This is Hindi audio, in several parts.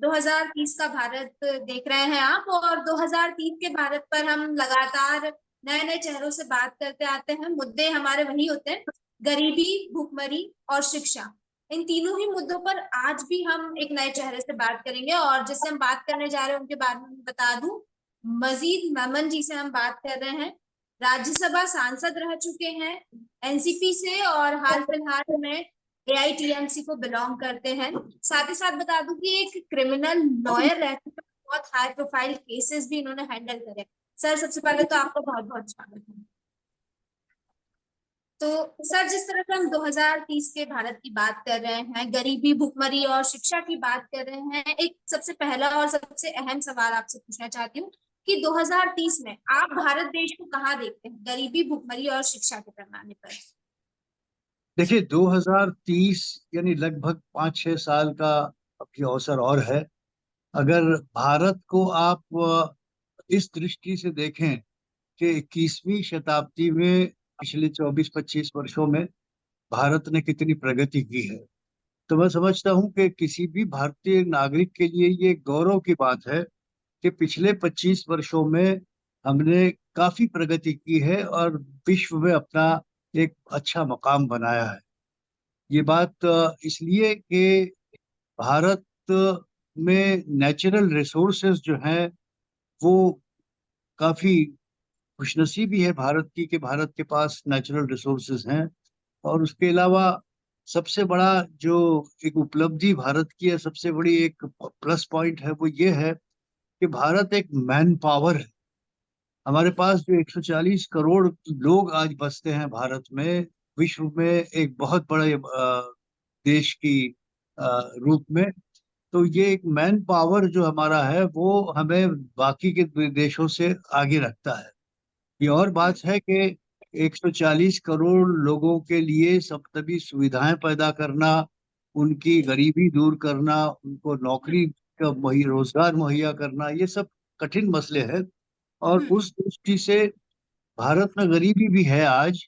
2030 का भारत देख रहे हैं आप, और 2030 के भारत पर हम लगातार नए नए चेहरों से बात करते आते हैं। मुद्दे हमारे वही होते हैं, गरीबी, भुखमरी और शिक्षा। इन तीनों ही मुद्दों पर आज भी हम एक नए चेहरे से बात करेंगे, और जिससे हम बात करने जा रहे हैं उनके बारे में बता दूं, मजीद मेमन जी से हम बात कर रहे हैं। राज्यसभा सांसद रह चुके हैं एनसीपी से, और हाल फिलहाल में एआईटीएमसी को बिलोंग करते हैं। साथ ही साथ बता दूं कि एक क्रिमिनल लॉयर रह चुके हैं, बहुत हाई प्रोफाइल केसेस भी इन्होंने हैंडल करे। सर, सबसे पहले तो आपका बहुत बहुत स्वागत है। तो सर, जिस तरह से हम 2030 के भारत की बात कर रहे हैं, गरीबी, भुखमरी और शिक्षा की बात कर रहे हैं, एक सबसे पहला और सबसे अहम सवाल आपसे पूछना चाहती हूँ कि 2030 में आप भारत देश को कहाँ देखते हैं, गरीबी, भुखमरी और शिक्षा के पैमाने पर? देखिए, 2030 यानी लगभग 5-6 साल का अभी अवसर और है। अगर भारत को आप इस दृष्टि से देखें कि 21वीं शताब्दी में पिछले 24-25 वर्षों में भारत ने कितनी प्रगति की है, तो मैं समझता हूं कि किसी भी भारतीय नागरिक के लिए ये गौरव की बात है कि पिछले 25 वर्षों में हमने काफी प्रगति की है और विश्व में अपना एक अच्छा मकाम बनाया है। ये बात इसलिए कि भारत में नेचुरल रिसोर्सेज जो हैं वो काफी खुशनसीबी है भारत की कि भारत के पास नेचुरल रिसोर्सेज हैं। और उसके अलावा सबसे बड़ा जो एक उपलब्धि भारत की है, सबसे बड़ी एक प्लस पॉइंट है, वो ये है कि भारत एक मैन पावर है। हमारे पास जो 140 करोड़ लोग आज बसते हैं भारत में, विश्व में एक बहुत बड़े देश की रूप में, तो ये एक मैन पावर जो हमारा है वो हमें बाकी के देशों से आगे रखता है। ये और बात है कि 140 करोड़ लोगों के लिए सब तभी सुविधाएं पैदा करना, उनकी गरीबी दूर करना, उनको नौकरी का रोजगार मुहैया करना, ये सब कठिन मसले हैं। और उस दृष्टि से भारत में गरीबी भी है आज।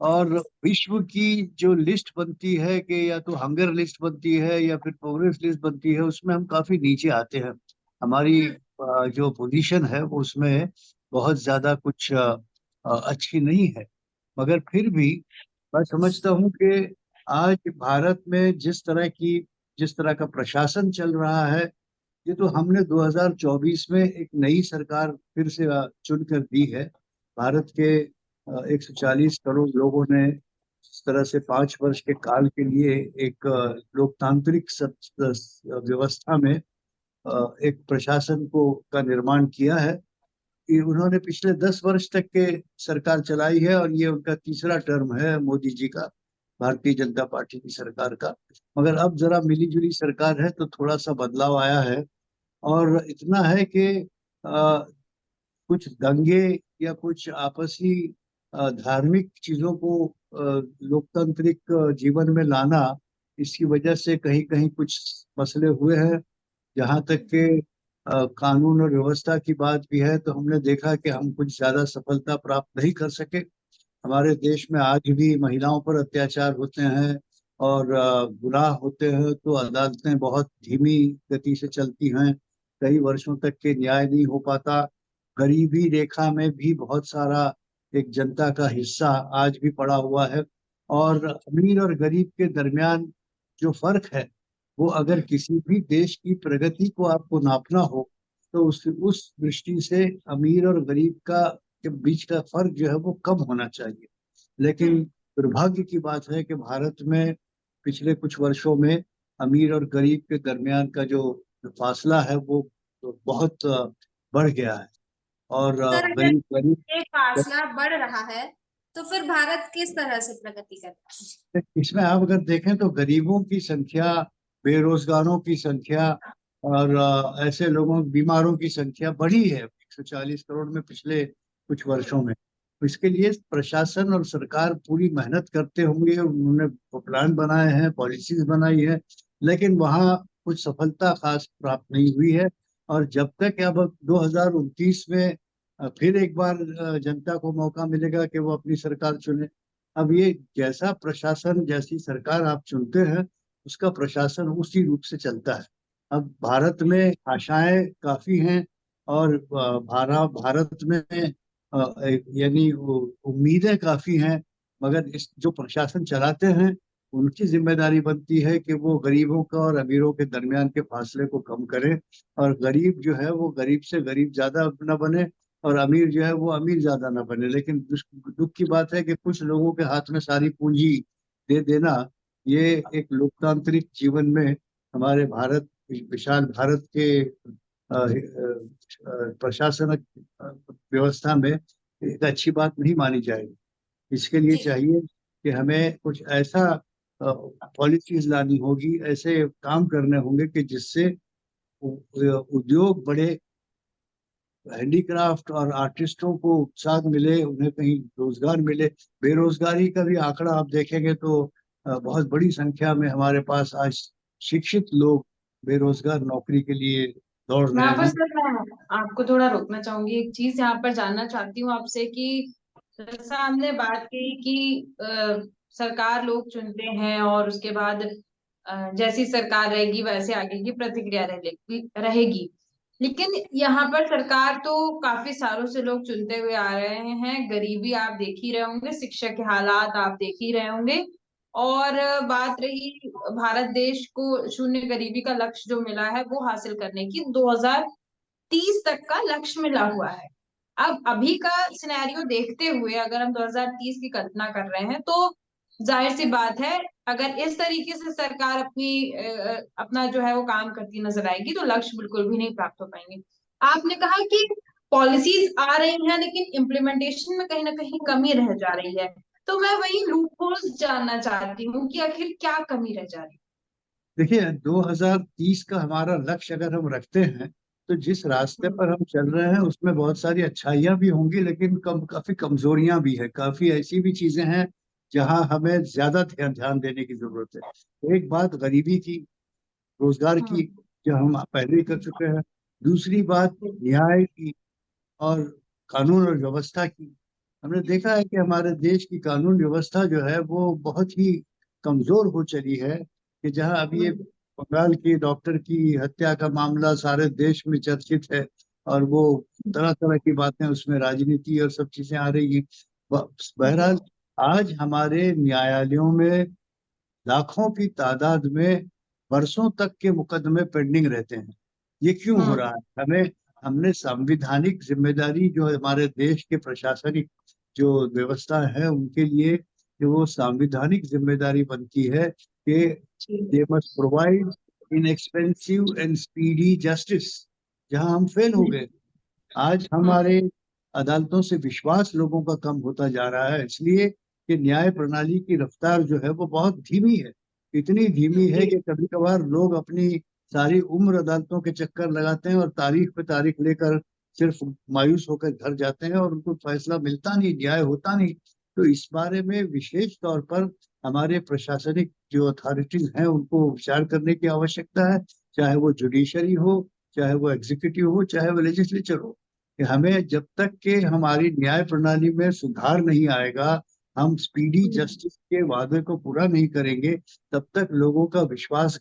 और विश्व की जो लिस्ट बनती है कि या तो हंगर लिस्ट बनती है या फिर प्रोग्रेस लिस्ट बनती है, उसमें हम काफी नीचे आते हैं। हमारी जो पोजीशन है वो उसमें बहुत ज्यादा कुछ अच्छी नहीं है। मगर फिर भी मैं समझता हूँ कि आज भारत में जिस तरह का प्रशासन चल रहा है, ये तो हमने 2024 में एक नई सरकार फिर से चुनकर दी है। भारत के 140 करोड़ लोगों ने जिस तरह से 5 वर्ष के काल के लिए एक लोकतांत्रिक व्यवस्था में एक प्रशासन को का निर्माण किया है, कि उन्होंने पिछले 10 वर्ष तक के सरकार चलाई है और ये उनका तीसरा टर्म है मोदी जी का, भारतीय जनता पार्टी की सरकार का। मगर अब जरा मिली जुली सरकार है तो थोड़ा सा बदलाव आया है। और इतना है कि अ, कुछ दंगे या कुछ आपसी धार्मिक चीजों को लोकतांत्रिक जीवन में लाना, इसकी वजह से कहीं कहीं कुछ मसले हुए हैं। जहाँ तक के कानून और व्यवस्था की बात भी है, तो हमने देखा कि हम कुछ ज्यादा सफलता प्राप्त नहीं कर सके। हमारे देश में आज भी महिलाओं पर अत्याचार होते हैं और गुनाह होते हैं तो अदालतें बहुत धीमी गति से चलती हैं, कई वर्षों तक के न्याय नहीं हो पाता। गरीबी रेखा में भी बहुत सारा एक जनता का हिस्सा आज भी पड़ा हुआ है। और अमीर और गरीब के दरमियान जो फर्क है, वो अगर किसी भी देश की प्रगति को आपको नापना हो, तो उस दृष्टि से अमीर और गरीब का के बीच का फर्क जो है वो कम होना चाहिए। लेकिन दुर्भाग्य की बात है कि भारत में पिछले कुछ वर्षों में अमीर और गरीब के दरमियान का जो फासला है वो बहुत बढ़ गया है। और सर, अगर गरीब गरीब ये फासला बढ़ रहा है तो फिर भारत किस तरह से प्रगति कर रहा इसमें आप अगर देखें तो गरीबों की संख्या, बेरोजगारों की संख्या और ऐसे लोगों, बीमारों की संख्या बढ़ी है 140 करोड़ में पिछले कुछ वर्षों में। तो इसके लिए प्रशासन और सरकार पूरी मेहनत करते होंगे, उन्होंने प्लान बनाए हैं, पॉलिसीज बनाई है, लेकिन वहाँ कुछ सफलता खास प्राप्त नहीं हुई है। और जब तक अब 2029 में फिर एक बार जनता को मौका मिलेगा कि वो अपनी सरकार चुने। अब ये जैसा प्रशासन, जैसी सरकार आप चुनते हैं, उसका प्रशासन उसी रूप से चलता है। अब भारत में आशाएं काफी हैं, और भारत में यानी उम्मीदें काफी हैं। मगर इस जो प्रशासन चलाते हैं, उनकी जिम्मेदारी बनती है कि वो गरीबों का और अमीरों के दरमियान के फासले को कम करें, और गरीब जो है वो गरीब से गरीब ज्यादा न बने, और अमीर जो है वो अमीर ज्यादा न बने। लेकिन दुख की बात है कि कुछ लोगों के हाथ में सारी पूंजी दे देना, ये एक लोकतांत्रिक जीवन में, हमारे भारत, विशाल भारत के प्रशासनिक व्यवस्था में एक अच्छी बात नहीं मानी जाएगी। इसके लिए जी चाहिए कि हमें कुछ ऐसा पॉलिसीज लानी होगी, ऐसे काम करने होंगे कि जिससे उद्योग बड़े, हैंडीक्राफ्ट और आर्टिस्टों को उत्साह मिले, उन्हें कहीं रोजगार मिले। बेरोजगारी का भी आंकड़ा आप देखेंगे तो बहुत बड़ी संख्या में हमारे पास आज शिक्षित लोग बेरोजगार नौकरी के लिए दौड़ रहे यहाँ पर हैं। सर मैं आपको थोड़ा रोकना चाहूंगी, एक चीज यहाँ पर जानना चाहती हूँ आपसे कि जैसा हमने बात की कि सरकार लोग चुनते हैं और उसके बाद जैसी सरकार रहेगी वैसे आगे की प्रतिक्रिया रहेगी। लेकिन यहाँ पर सरकार तो काफी सालों से लोग चुनते हुए आ रहे हैं, गरीबी आप देख ही रहे होंगे, शिक्षा के हालात आप देख ही रहे होंगे। और बात रही भारत देश को शून्य गरीबी का लक्ष्य जो मिला है वो हासिल करने की, 2030 तक का लक्ष्य मिला हुआ है। अब अभी का सिनेरियो देखते हुए अगर हम 2030 की कल्पना कर रहे हैं तो जाहिर सी बात है, अगर इस तरीके से सरकार अपना जो है वो काम करती नजर आएगी तो लक्ष्य बिल्कुल भी नहीं प्राप्त हो पाएंगे। आपने कहा कि पॉलिसीज आ रही हैं लेकिन इम्प्लीमेंटेशन में कहीं ना कहीं कमी रह जा रही है, तो मैं वही लूप होल्स जानना चाहती हूँ कि आखिर क्या कमी रह जा रही है। देखिए, 2030 का हमारा लक्ष्य अगर हम रखते हैं, तो जिस रास्ते हम्म। पर हम चल रहे हैं उसमें बहुत सारी अच्छाइयाँ भी होंगी, लेकिन काफी कमजोरियां भी है, काफी ऐसी भी चीजें हैं जहां हमें ज्यादा ध्यान ध्यान देने की जरूरत है। एक बात गरीबी की, रोजगार की, हम्म। जो हम पहले ही कर चुके हैं। दूसरी बात न्याय की, और कानून और व्यवस्था की। हमने देखा है कि हमारे देश की कानून व्यवस्था जो है वो बहुत ही कमजोर हो चली है, कि जहां अभी ये हम्म। बंगाल की डॉक्टर की हत्या का मामला सारे देश में चर्चित है, और वो तरह तरह की बातें, उसमें राजनीति और सब चीजें आ रही हैं। बहरहाल, आज हमारे न्यायालयों में लाखों की तादाद में वर्षों तक के मुकदमे पेंडिंग रहते हैं। ये क्यों हो रहा हम्म। है? हमने संविधानिक जिम्मेदारी जो हमारे देश के प्रशासनिक जो व्यवस्था है उनके लिए, जो वो संवैधानिक जिम्मेदारी बनती है कि they must provide inexpensive and speedy justice, जहां हम फेल हो गए। आज हम्म। हमारे अदालतों से विश्वास लोगों का कम होता जा रहा है, इसलिए कि न्याय प्रणाली की रफ्तार जो है वो बहुत धीमी है। इतनी धीमी है जी। कि कभी कभार लोग अपनी सारी उम्र अदालतों के चक्कर लगाते हैं, और तारीख पे तारीख लेकर सिर्फ मायूस होकर घर जाते हैं, और उनको फैसला मिलता नहीं, न्याय होता नहीं। तो इस बारे में विशेष तौर पर हमारे प्रशासनिक जो अथॉरिटीज हैं उनको विचार करने की आवश्यकता है, चाहे वो जुडिशरी हो, चाहे वो एग्जीक्यूटिव हो, चाहे वो लेजिस्लेचर हो। कि हमें जब तक कि हमारी न्याय प्रणाली में सुधार नहीं आएगा, हम स्पीडी जस्टिस के वादे को पूरा नहीं करेंगे, तब तक लोगों का विश्वास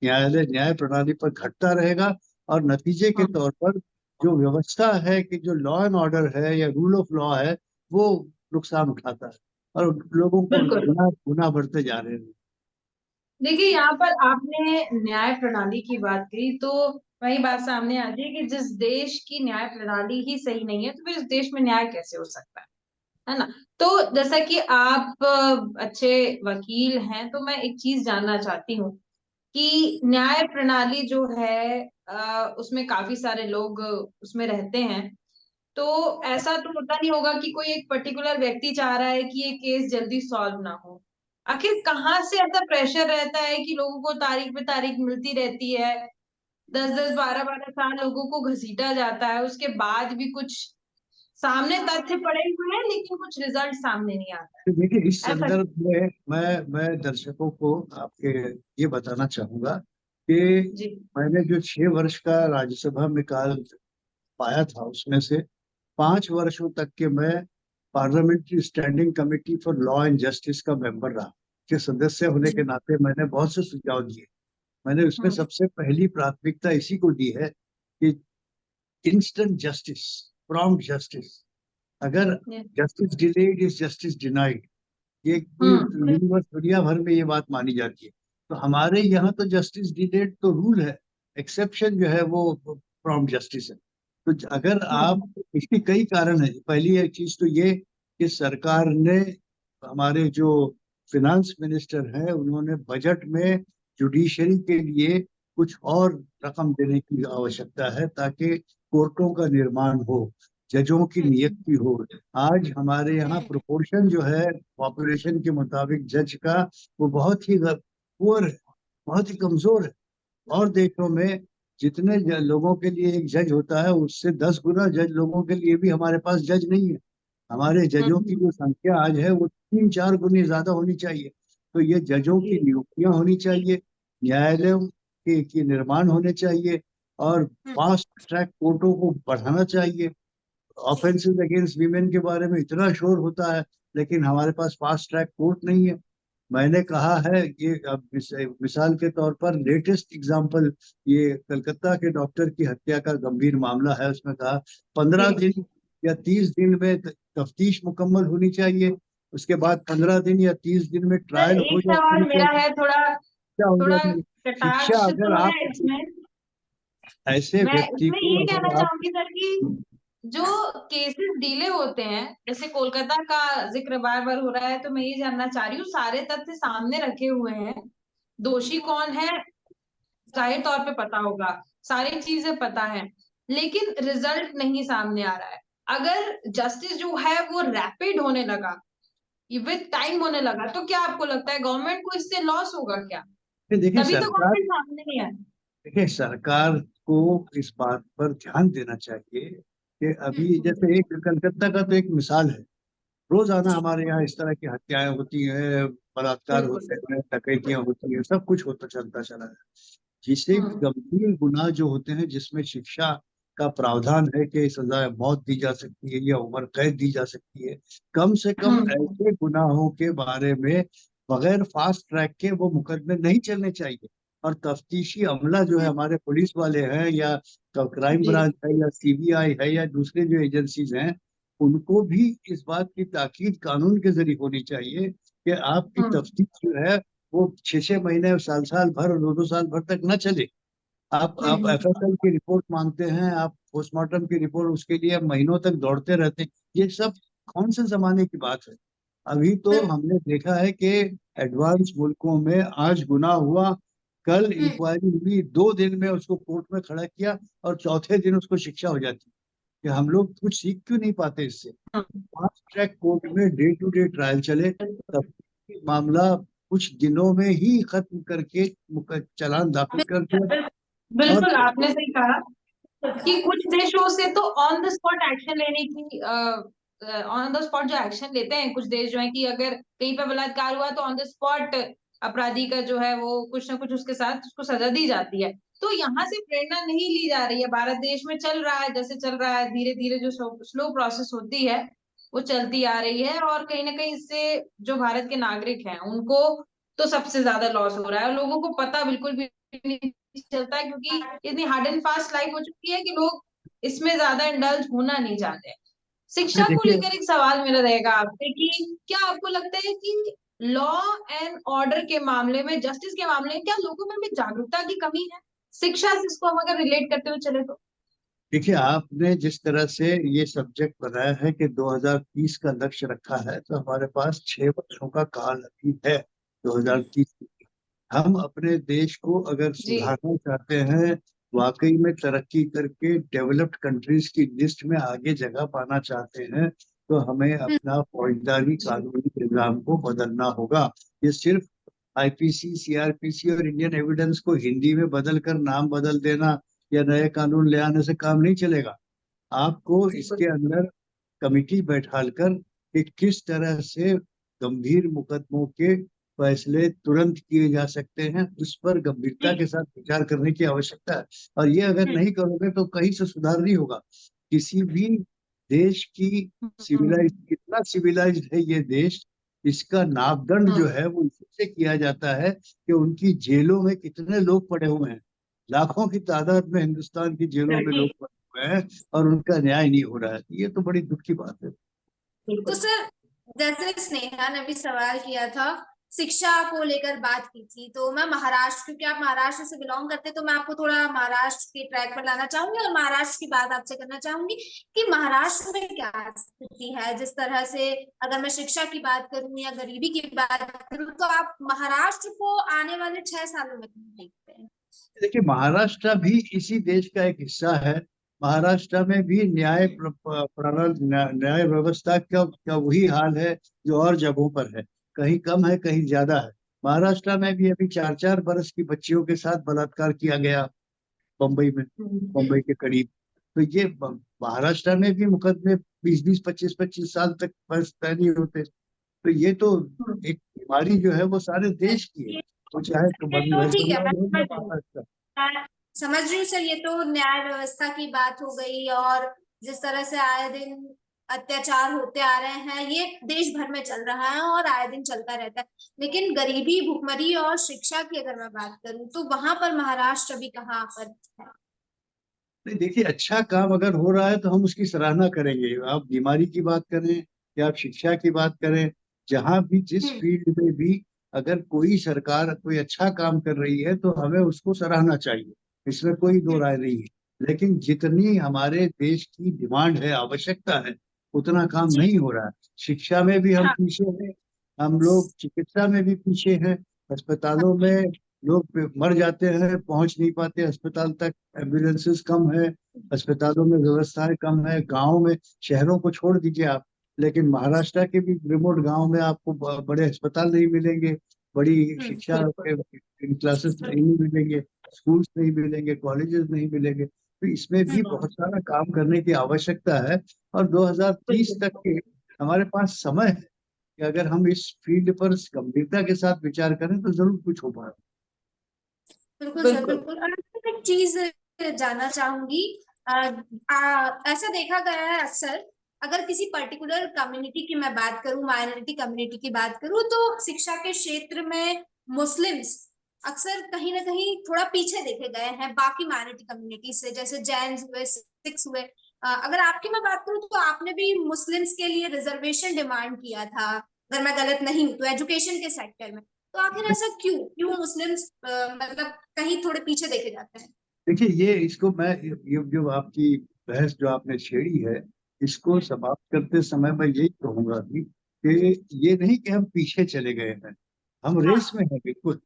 न्याय प्रणाली पर घटता रहेगा। और नतीजे के तौर पर जो व्यवस्था है, कि जो लॉ एंड ऑर्डर है या रूल ऑफ लॉ है, वो नुकसान उठाता है, और लोगों को बिल्कुल। गुनाह गुनाह बढ़ते जा रहे हैं। देखिए यहाँ पर आपने न्याय प्रणाली की बात की तो वही बात सामने आती है कि जिस देश की न्याय प्रणाली ही सही नहीं है तो फिर उस देश में न्याय कैसे हो सकता है ना। तो जैसा कि आप अच्छे वकील हैं तो मैं एक चीज जानना चाहती हूँ कि न्याय प्रणाली जो है उसमें काफी सारे लोग उसमें रहते हैं, तो ऐसा तो होता नहीं होगा कि कोई एक पर्टिकुलर व्यक्ति चाह रहा है कि ये केस जल्दी सॉल्व ना हो। आखिर कहाँ से ऐसा प्रेशर रहता है कि लोगों को तारीख पे तारीख मिलती रहती है, 10 10 12 12 साल लोगों को घसीटा जाता है, उसके बाद भी कुछ सामने तथ्य पड़े हुए हैं लेकिन कुछ रिजल्ट सामने नहीं आता तो देखिए, इस है, ऐसा। संदर्भ में मैं दर्शकों को आपके ये बताना चाहूंगा कि जी। मैंने जो 6 वर्ष का राज्यसभा में काल पाया था, उसमें से 5 वर्षों तक के मैं parliamentary standing committee for law and justice का मेंबर रहा, के सदस्य होने के नाते मैंने बहुत से सुझाव दिए। मैंने उसमें सबसे पहली प्राथमिकता इसी को दी है कि इंस्टेंट जस्टिस, प्रॉम्प्ट जस्टिस। अगर justice delayed is justice denied, ये पूरी यूनिवर्स दुनिया भर में ये बात मानी जाती है। तो हमारे यहाँ तो जस्टिस डिलेड तो रूल है, एक्सेप्शन जो है वो प्रॉम्प्ट जस्टिस है। तो अगर आप, इसके कई कारण है। पहली एक चीज तो ये कि सरकार ने, हमारे जो फिनांस मिनिस्टर हैं, उन्होंने बजट में जुडिशरी के लिए कुछ और रकम देने की आवश्यकता है, ताकि कोर्टों का निर्माण हो, जजों की नियुक्ति हो। आज हमारे यहाँ प्रोपोर्शन जो है पॉपुलेशन के मुताबिक जज का, वो बहुत ही पुअर है, बहुत ही कमजोर है। और देशों में जितने लोगों के लिए एक जज होता है, उससे 10 गुना जज लोगों के लिए भी हमारे पास जज नहीं है। हमारे जजों की जो संख्या आज है वो 3-4 गुनी ज्यादा होनी चाहिए। तो ये जजों की नियुक्तियां होनी चाहिए, न्यायालयों के निर्माण होने चाहिए, और फास्ट ट्रैक कोर्टों को बढ़ाना चाहिए। ऑफेंसेस अगेंस्ट वीमेन के बारे में इतना शोर होता है, लेकिन हमारे पास फास्ट ट्रैक कोर्ट नहीं है। मैंने कहा है ये, अब मिसाल के तौर पर लेटेस्ट एग्जांपल, ये कलकत्ता के डॉक्टर की हत्या का गंभीर मामला है। उसमें कहा 15 दिन या 30 दिन में तफ्तीश मुकम्मल होनी चाहिए, उसके बाद 15 दिन या 30 दिन में ट्रायल हो एक सवाल होनी मेरा चाहिए, है, थोड़ा शिक्षा हो थोड़ा जाती है। शिक्षा कटाक्ष अगर तो है आप इसमें। ऐसे मैं व्यक्ति इसमें को, ये कहना अगर आप, चाहूंगी सर कि जो केसेस डिले होते हैं, जैसे कोलकाता का जिक्र बार बार हो रहा है, तो मैं ये जानना चाह रही हूँ, सारे तथ्य सामने रखे हुए हैं, दोषी कौन है जाहिर तौर पे पता होगा, सारी चीजें पता है, लेकिन रिजल्ट नहीं सामने आ रहा है। अगर जस्टिस जो है वो रैपिड होने लगा, विद टाइम होने लगा, तो क्या आपको लगता है गवर्नमेंट को इससे लॉस होगा क्या? देखिए तभी तो सरकार, गवर्नमेंट सामने नहीं है। देखिए सरकार को इस बात पर ध्यान देना चाहिए कि अभी जैसे एक कलकत्ता का तो एक मिसाल है, रोजाना हमारे यहाँ इस तरह की हत्याएं होती हैं, बलात्कार बिल्कुल। होते हैं, डकैतियां होती हैं, सब कुछ होता चलता चला है। जिसे हम्म गंभीर गुनाह जो होते हैं, जिसमें शिक्षा का प्रावधान है कि सजा मौत दी जा सकती है या उम्र कैद दी जा सकती है, कम से कम हम्म ऐसे गुनाहों के बारे में बगैर फास्ट ट्रैक के वो मुकदमे नहीं चलने चाहिए। और तफ्तीशी अमला जो है, हमारे पुलिस वाले हैं या क्राइम जी ब्रांच है या सीबीआई है या दूसरे जो एजेंसीज हैं, उनको भी इस बात की ताकीद कानून के जरिए होनी चाहिए कि आपकी हम्म तफ्तीश जो है वो 6-6 महीने, साल भर और 2-2 साल भर तक न चले। आप हम्म एफएसएल की रिपोर्ट मांगते हैं, आप पोस्टमार्टम की रिपोर्ट, उसके लिए आप महीनों तक दौड़ते रहते हैं। ये सब कौन से जमाने की बात है? अभी तो हमने देखा है कि एडवांस मुल्कों में आज गुनाह हुआ, कल इंक्वायरी हुई, 2 दिन में उसको कोर्ट में खड़ा किया, और चौथे दिन उसको शिक्षा हो जाती है। कि हम लोग कुछ सीख क्यों नहीं पाते इससे? फास्ट ट्रैक कोर्ट में डे टू डे ट्रायल चले, तब मामला कुछ दिनों में ही खत्म करके चालान दाखिल कर दिया। और बिल्कुल आपने सही कहा कि कुछ देशों से तो ऑन द स्पॉट एक्शन लेने की, ऑन द स्पॉट जो एक्शन लेते हैं कुछ देश जो है, कि अगर कहीं पे बलात्कार हुआ तो ऑन द स्पॉट अपराधी का जो है वो कुछ ना कुछ उसके साथ उसको सजा दी जाती है। तो यहाँ से प्रेरणा नहीं ली जा रही है, भारत देश में चल रहा है जैसे चल रहा है, धीरे धीरे जो स्लो प्रोसेस होती है वो चलती आ रही है, और कहीं ना कहीं इससे जो भारत के नागरिक हैं उनको तो सबसे ज्यादा लॉस हो रहा है, और लोगों को पता बिल्कुल भी नहीं चलता है, क्योंकि इतनी हार्ड एंड फास्ट लाइफ हो चुकी है कि लोग इसमें ज्यादा इंडल्ज होना नहीं चाहते। शिक्षा को देखिए, लेकर एक सवाल मेरा रहेगा आपसे कि क्या आपको लगता है कि लॉ एंड ऑर्डर के मामले में, जस्टिस के मामले में, क्या लोगों में भी जागरूकता की कमी है? शिक्षा से इसको हम अगर रिलेट करते हुए चले तो। देखिए आपने जिस तरह से ये सब्जेक्ट बनाया है कि 2030 का लक्ष्य रखा है, तो हमारे पास 6 वर्षों का काल अभी है, 2030। हम अपने देश को अगर जी सुधारना चाहते हैं, वाकई में तरक्की करके डेवलप्ड कंट्रीज की लिस्ट में आगे जगह पाना चाहते हैं, तो हमें अपना फौजदारी कानूनी निज़ाम को बदलना होगा। ये सिर्फ आईपीसी, सीआरपीसी और इंडियन एविडेंस को हिंदी में बदल कर नाम बदल देना या नए कानून ले आने से काम नहीं चलेगा। आपको बिल्कुल। इसके अंदर कमिटी बैठालकर कि किस तरह से गंभीर मुकदमों के फैसले तुरंत किए जा सकते हैं, उस पर गंभीरता के साथ विचार करने की आवश्यकता है। और ये अगर नहीं करोगे तो कहीं से सुधार नहीं होगा। किसी भी देश की सिविलाइज, कितना सिविलाइज्ड है ये देश, इसका नापदंड जो है वो इससे किया जाता है कि उनकी जेलों में कितने लोग पड़े हुए हैं। लाखों की तादाद में हिंदुस्तान की जेलों में लोग पड़े हुए हैं और उनका न्याय नहीं हो रहा है। ये तो बड़ी दुख की बात है। तो सर, जैसे स्नेहा ने भी सवाल किया था, शिक्षा को लेकर बात की थी, तो मैं महाराष्ट्र, क्योंकि आप महाराष्ट्र से बिलोंग करते हैं, तो मैं आपको थोड़ा महाराष्ट्र के ट्रैक पर लाना चाहूंगी और महाराष्ट्र की बात आपसे करना चाहूंगी कि महाराष्ट्र में क्या स्थिति है। जिस तरह से अगर मैं शिक्षा की बात करूं या गरीबी की बात करूं, तो आप महाराष्ट्र को आने वाले 6 सालों में देखते हैं? देखिए, महाराष्ट्र भी इसी देश का एक हिस्सा है। महाराष्ट्र में भी न्याय व्यवस्था का वही हाल है जो और जगहों पर है। कहीं कम है, कहीं ज्यादा है। महाराष्ट्र में भी अभी 4-4 बरस की बच्चियों के साथ बलात्कार किया गया बम्बई में, बम्बई के करीब। तो ये महाराष्ट्र में भी मुकदमे 20-20, 25-25 साल तक बस तय नहीं होते। तो ये तो एक बीमारी जो है वो सारे देश की है, वो चाहे तो वेस्ट ठीक है, बंगाल हो या मैं महाराष्ट्र। समझ रही हूँ सर। ये तो न्याय व्यवस्था की बात हो गई, और जिस तरह से आए दिन अत्याचार होते आ रहे हैं, ये देश भर में चल रहा है और आए दिन चलता रहता है। लेकिन गरीबी, भुखमरी और शिक्षा की अगर मैं बात करूं, तो वहां पर महाराष्ट्र अभी कहाँ पर है? नहीं, देखिए, अच्छा काम अगर हो रहा है तो हम उसकी सराहना करेंगे। आप बीमारी की बात करें या आप शिक्षा की बात करें, जहां भी जिस हम्म। फील्ड में भी अगर कोई सरकार कोई अच्छा काम कर रही है तो हमें उसको सराहना चाहिए, इसमें कोई दो हम्म। राय नहीं है। लेकिन जितनी हमारे देश की डिमांड है, आवश्यकता है, उतना काम जी। नहीं हो रहा है। शिक्षा में भी हम हाँ। पीछे हैं, हम लोग चिकित्सा में भी पीछे हैं। अस्पतालों में लोग मर जाते हैं, पहुंच नहीं पाते अस्पताल तक, एम्बुलेंसेस कम है, अस्पतालों में व्यवस्थाएं कम है। गाँव में, शहरों को छोड़ दीजिए आप, लेकिन महाराष्ट्र के भी रिमोट गांव में आपको बड़े अस्पताल नहीं मिलेंगे, बड़ी शिक्षा बिल्कुल। के क्लासेस नहीं मिलेंगे, स्कूल्स नहीं मिलेंगे, कॉलेजेस नहीं मिलेंगे। तो इसमें भी बहुत सारा काम करने की आवश्यकता है। और 2030 तक के हमारे पास समय है कि अगर हम इस फील्ड पर गंभीरता के साथ विचार करें तो जरूर कुछ हो पाए। बिल्कुल सर, बिल्कुल। और मैं एक चीज जानना चाहूंगी। ऐसा देखा गया है अक्सर, अगर किसी पर्टिकुलर कम्युनिटी की मैं बात करूं, माइनॉरिटी कम्युनिटी की बात करूं, तो शिक्षा के क्षेत्र में मुस्लिम्स अक्सर कहीं ना कहीं थोड़ा पीछे देखे गए हैं बाकी माइनॉरिटी कम्युनिटी से, जैसे जैन हुए, सिख्स हुए। अगर आपकी मैं बात करूं, तो आपने भी मुस्लिम्स के लिए रिजर्वेशन डिमांड किया था, अगर मैं गलत नहीं हूं तो, एजुकेशन के सेक्टर में। तो आखिर ऐसा क्यों क्यों मुस्लिम्स मतलब कहीं थोड़े पीछे देखे जाते हैं? देखिए, ये इसको मैं ये जो आपकी बहस जो आपने छेड़ी है, इसको समाप्त करते समय मैं यही कहूंगा कि ये नहीं कि हम पीछे चले गए हैं, हम रेस हाँ। में हैं बिल्कुल।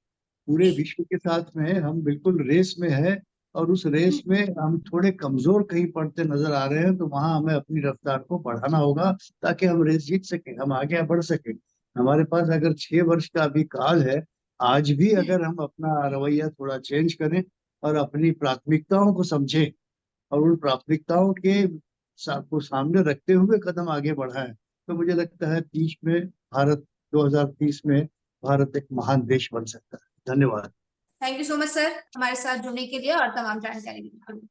पूरे विश्व के साथ में हम बिल्कुल रेस में हैं। और उस रेस में हम थोड़े कमजोर कहीं पड़ते नजर आ रहे हैं, तो वहां हमें अपनी रफ्तार को बढ़ाना होगा ताकि हम रेस जीत सकें, हम आगे बढ़ सकें। हमारे पास अगर 6 वर्ष का अभी काल है, आज भी अगर हम अपना रवैया थोड़ा चेंज करें और अपनी प्राथमिकताओं को समझें और उन प्राथमिकताओं के को सामने रखते हुए कदम आगे बढ़ाएं, तो मुझे लगता है 2030 में भारत एक महान देश बन सकता है। धन्यवाद। Thank you so much sir, हमारे साथ जुड़ने के लिए और तमाम जानकारी के लिए।